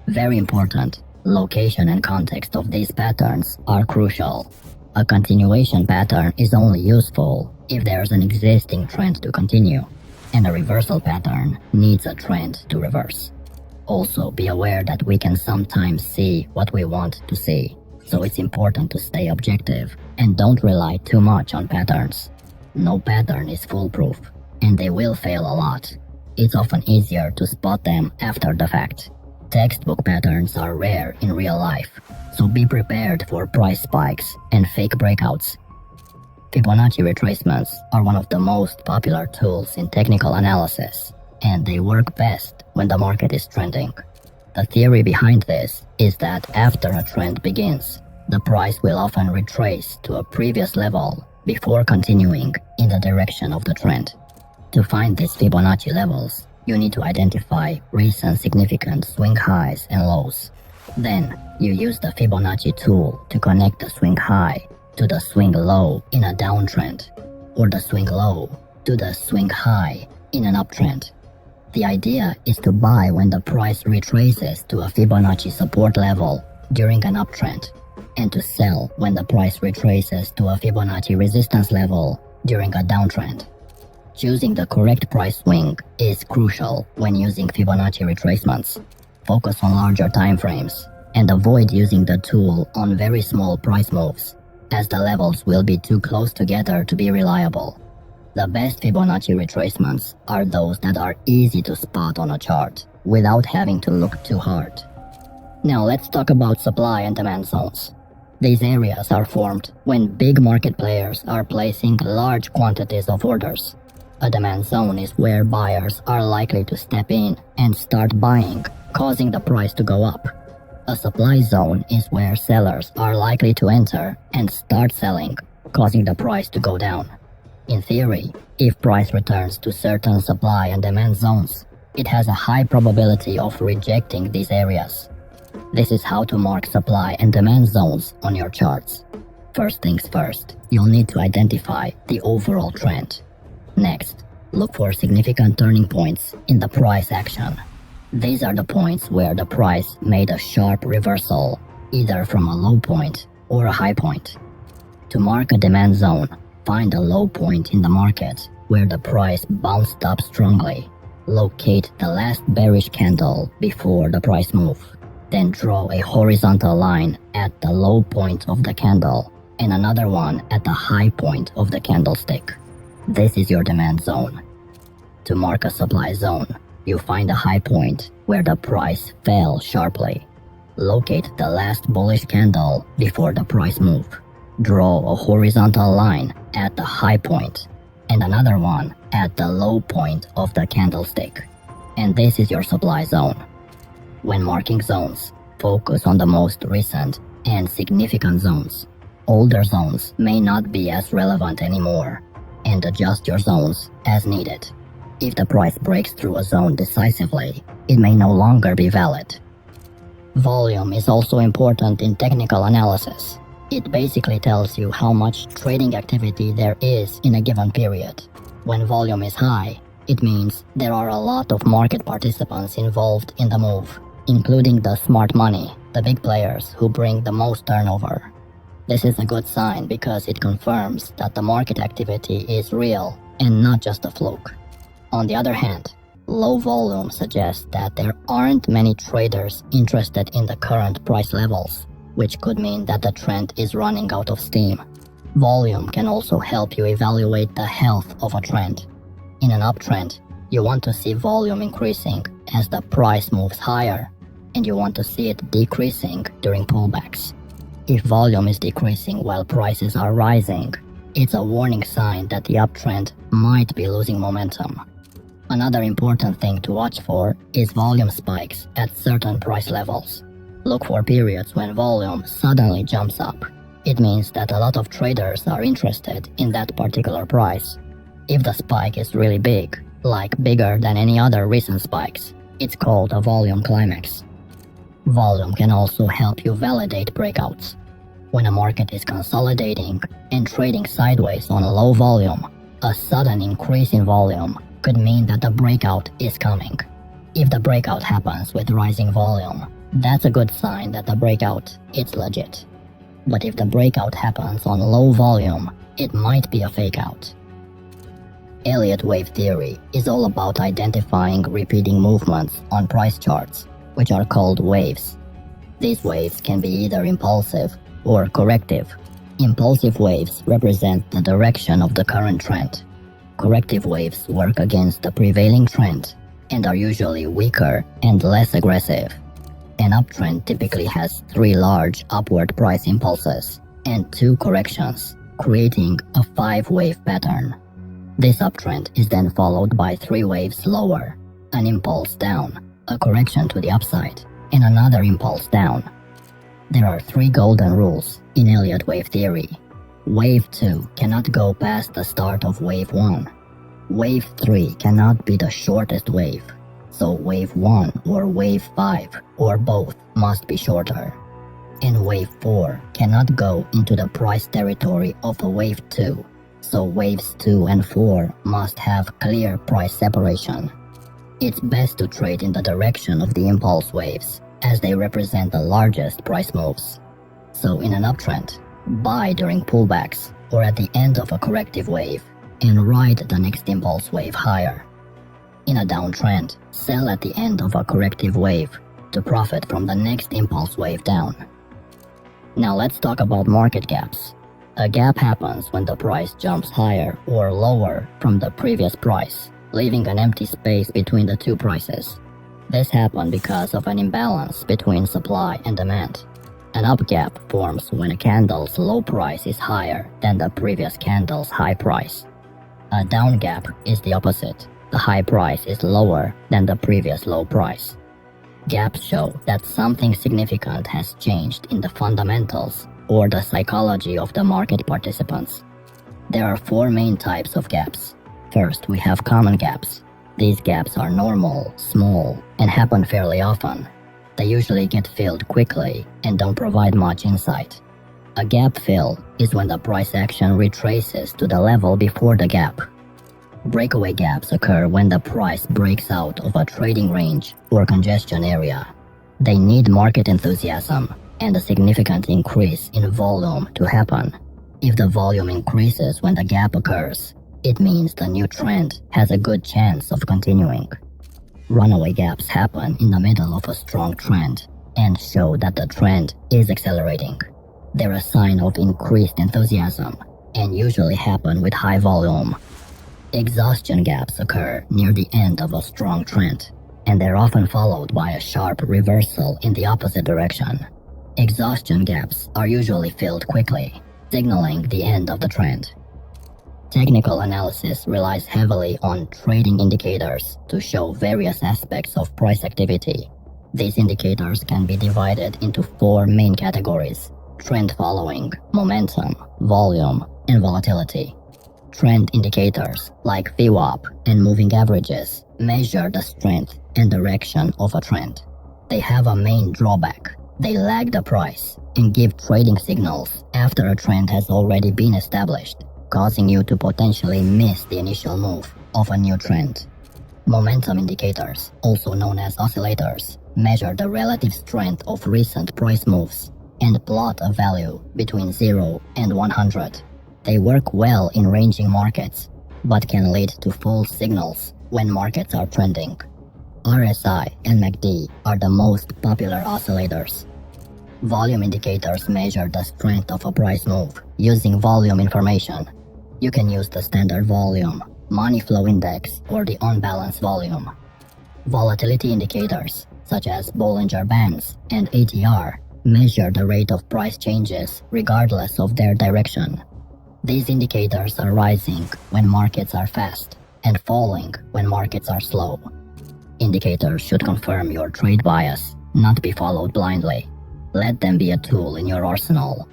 Very important, location and context of these patterns are crucial. A continuation pattern is only useful if there's an existing trend to continue, and a reversal pattern needs a trend to reverse. Also, be aware that we can sometimes see what we want to see, so it's important to stay objective and don't rely too much on patterns. No pattern is foolproof, and they will fail a lot. It's often easier to spot them after the fact. Textbook patterns are rare in real life, so be prepared for price spikes and fake breakouts. Fibonacci retracements are one of the most popular tools in technical analysis, and they work best when the market is trending. The theory behind this is that after a trend begins, the price will often retrace to a previous level before continuing in the direction of the trend. To find these Fibonacci levels, you need to identify recent significant swing highs and lows. Then, you use the Fibonacci tool to connect the swing high to the swing low in a downtrend, or the swing low to the swing high in an uptrend. The idea is to buy when the price retraces to a Fibonacci support level during an uptrend, and to sell when the price retraces to a Fibonacci resistance level during a downtrend. Choosing the correct price swing is crucial when using Fibonacci retracements. Focus on larger time frames and avoid using the tool on very small price moves, as the levels will be too close together to be reliable. The best Fibonacci retracements are those that are easy to spot on a chart without having to look too hard. Now let's talk about supply and demand zones. These areas are formed when big market players are placing large quantities of orders. A demand zone is where buyers are likely to step in and start buying, causing the price to go up. A supply zone is where sellers are likely to enter and start selling, causing the price to go down. In theory, if price returns to certain supply and demand zones, it has a high probability of rejecting these areas. This is how to mark supply and demand zones on your charts. First things first, you'll need to identify the overall trend. Next, look for significant turning points in the price action. These are the points where the price made a sharp reversal, either from a low point or a high point. To mark a demand zone, find a low point in the market where the price bounced up strongly. Locate the last bearish candle before the price move. Then draw a horizontal line at the low point of the candle and another one at the high point of the candlestick. This is your demand zone. To mark a supply zone, you find a high point where the price fell sharply. Locate the last bullish candle before the price move. Draw a horizontal line at the high point and another one at the low point of the candlestick. And this is your supply zone. When marking zones, focus on the most recent and significant zones. Older zones may not be as relevant anymore, and adjust your zones as needed. If the price breaks through a zone decisively, it may no longer be valid. Volume is also important in technical analysis. It basically tells you how much trading activity there is in a given period. When volume is high, it means there are a lot of market participants involved in the move, including the smart money, the big players who bring the most turnover. This is a good sign because it confirms that the market activity is real and not just a fluke. On the other hand, low volume suggests that there aren't many traders interested in the current price levels, which could mean that the trend is running out of steam. Volume can also help you evaluate the health of a trend. In an uptrend, you want to see volume increasing as the price moves higher, and you want to see it decreasing during pullbacks. If volume is decreasing while prices are rising, it's a warning sign that the uptrend might be losing momentum. Another important thing to watch for is volume spikes at certain price levels. Look for periods when volume suddenly jumps up. It means that a lot of traders are interested in that particular price. If the spike is really big, like bigger than any other recent spikes, it's called a volume climax. Volume can also help you validate breakouts. When a market is consolidating and trading sideways on a low volume, a sudden increase in volume could mean that the breakout is coming. If the breakout happens with rising volume, That's a good sign that the breakout is legit. But if the breakout happens on low volume, it might be a fake out. Elliott wave theory is all about identifying repeating movements on price charts, which are called waves. These waves can be either impulsive or corrective. Impulsive waves represent the direction of the current trend. Corrective waves work against the prevailing trend and are usually weaker and less aggressive. An uptrend typically has 3 large upward price impulses and 2 corrections, creating a 5-wave pattern. This uptrend is then followed by 3 waves lower, an impulse down, a correction to the upside, and another impulse down. There are 3 golden rules in Elliott wave theory. Wave 2 cannot go past the start of wave 1. Wave 3 cannot be the shortest wave, so wave 1 or wave 5 or both must be shorter. And wave 4 cannot go into the price territory of a wave 2, so waves 2 and 4 must have clear price separation. It's best to trade in the direction of the impulse waves, as they represent the largest price moves. So in an uptrend, buy during pullbacks or at the end of a corrective wave, and ride the next impulse wave higher. In a downtrend, sell at the end of a corrective wave to profit from the next impulse wave down. Now let's talk about market gaps. A gap happens when the price jumps higher or lower from the previous price, leaving an empty space between the 2 prices. This happens because of an imbalance between supply and demand. An up gap forms when a candle's low price is higher than the previous candle's high price. A down gap is the opposite. The high price is lower than the previous low price. Gaps show that something significant has changed in the fundamentals or the psychology of the market participants. There are 4 main types of gaps. First, we have common gaps. These gaps are normal, small, and happen fairly often. They usually get filled quickly and don't provide much insight. A gap fill is when the price action retraces to the level before the gap. Breakaway gaps occur when the price breaks out of a trading range or congestion area. They need market enthusiasm and a significant increase in volume to happen. If the volume increases when the gap occurs, it means the new trend has a good chance of continuing. Runaway gaps happen in the middle of a strong trend and show that the trend is accelerating. They're a sign of increased enthusiasm and usually happen with high volume. Exhaustion gaps occur near the end of a strong trend, and they're often followed by a sharp reversal in the opposite direction. Exhaustion gaps are usually filled quickly, signaling the end of the trend. Technical analysis relies heavily on trading indicators to show various aspects of price activity. These indicators can be divided into 4 main categories: trend following, momentum, volume, and volatility. Trend indicators like VWAP and moving averages measure the strength and direction of a trend. They have a main drawback. They lag the price and give trading signals after a trend has already been established, causing you to potentially miss the initial move of a new trend. Momentum indicators, also known as oscillators, measure the relative strength of recent price moves and plot a value between 0 and 100. They work well in ranging markets, but can lead to false signals when markets are trending. RSI and MACD are the most popular oscillators. Volume indicators measure the strength of a price move using volume information. You can use the standard volume, money flow index, or the on-balance volume. Volatility indicators, such as Bollinger Bands and ATR, measure the rate of price changes regardless of their direction. These indicators are rising when markets are fast and falling when markets are slow. Indicators should confirm your trade bias, not be followed blindly. Let them be a tool in your arsenal.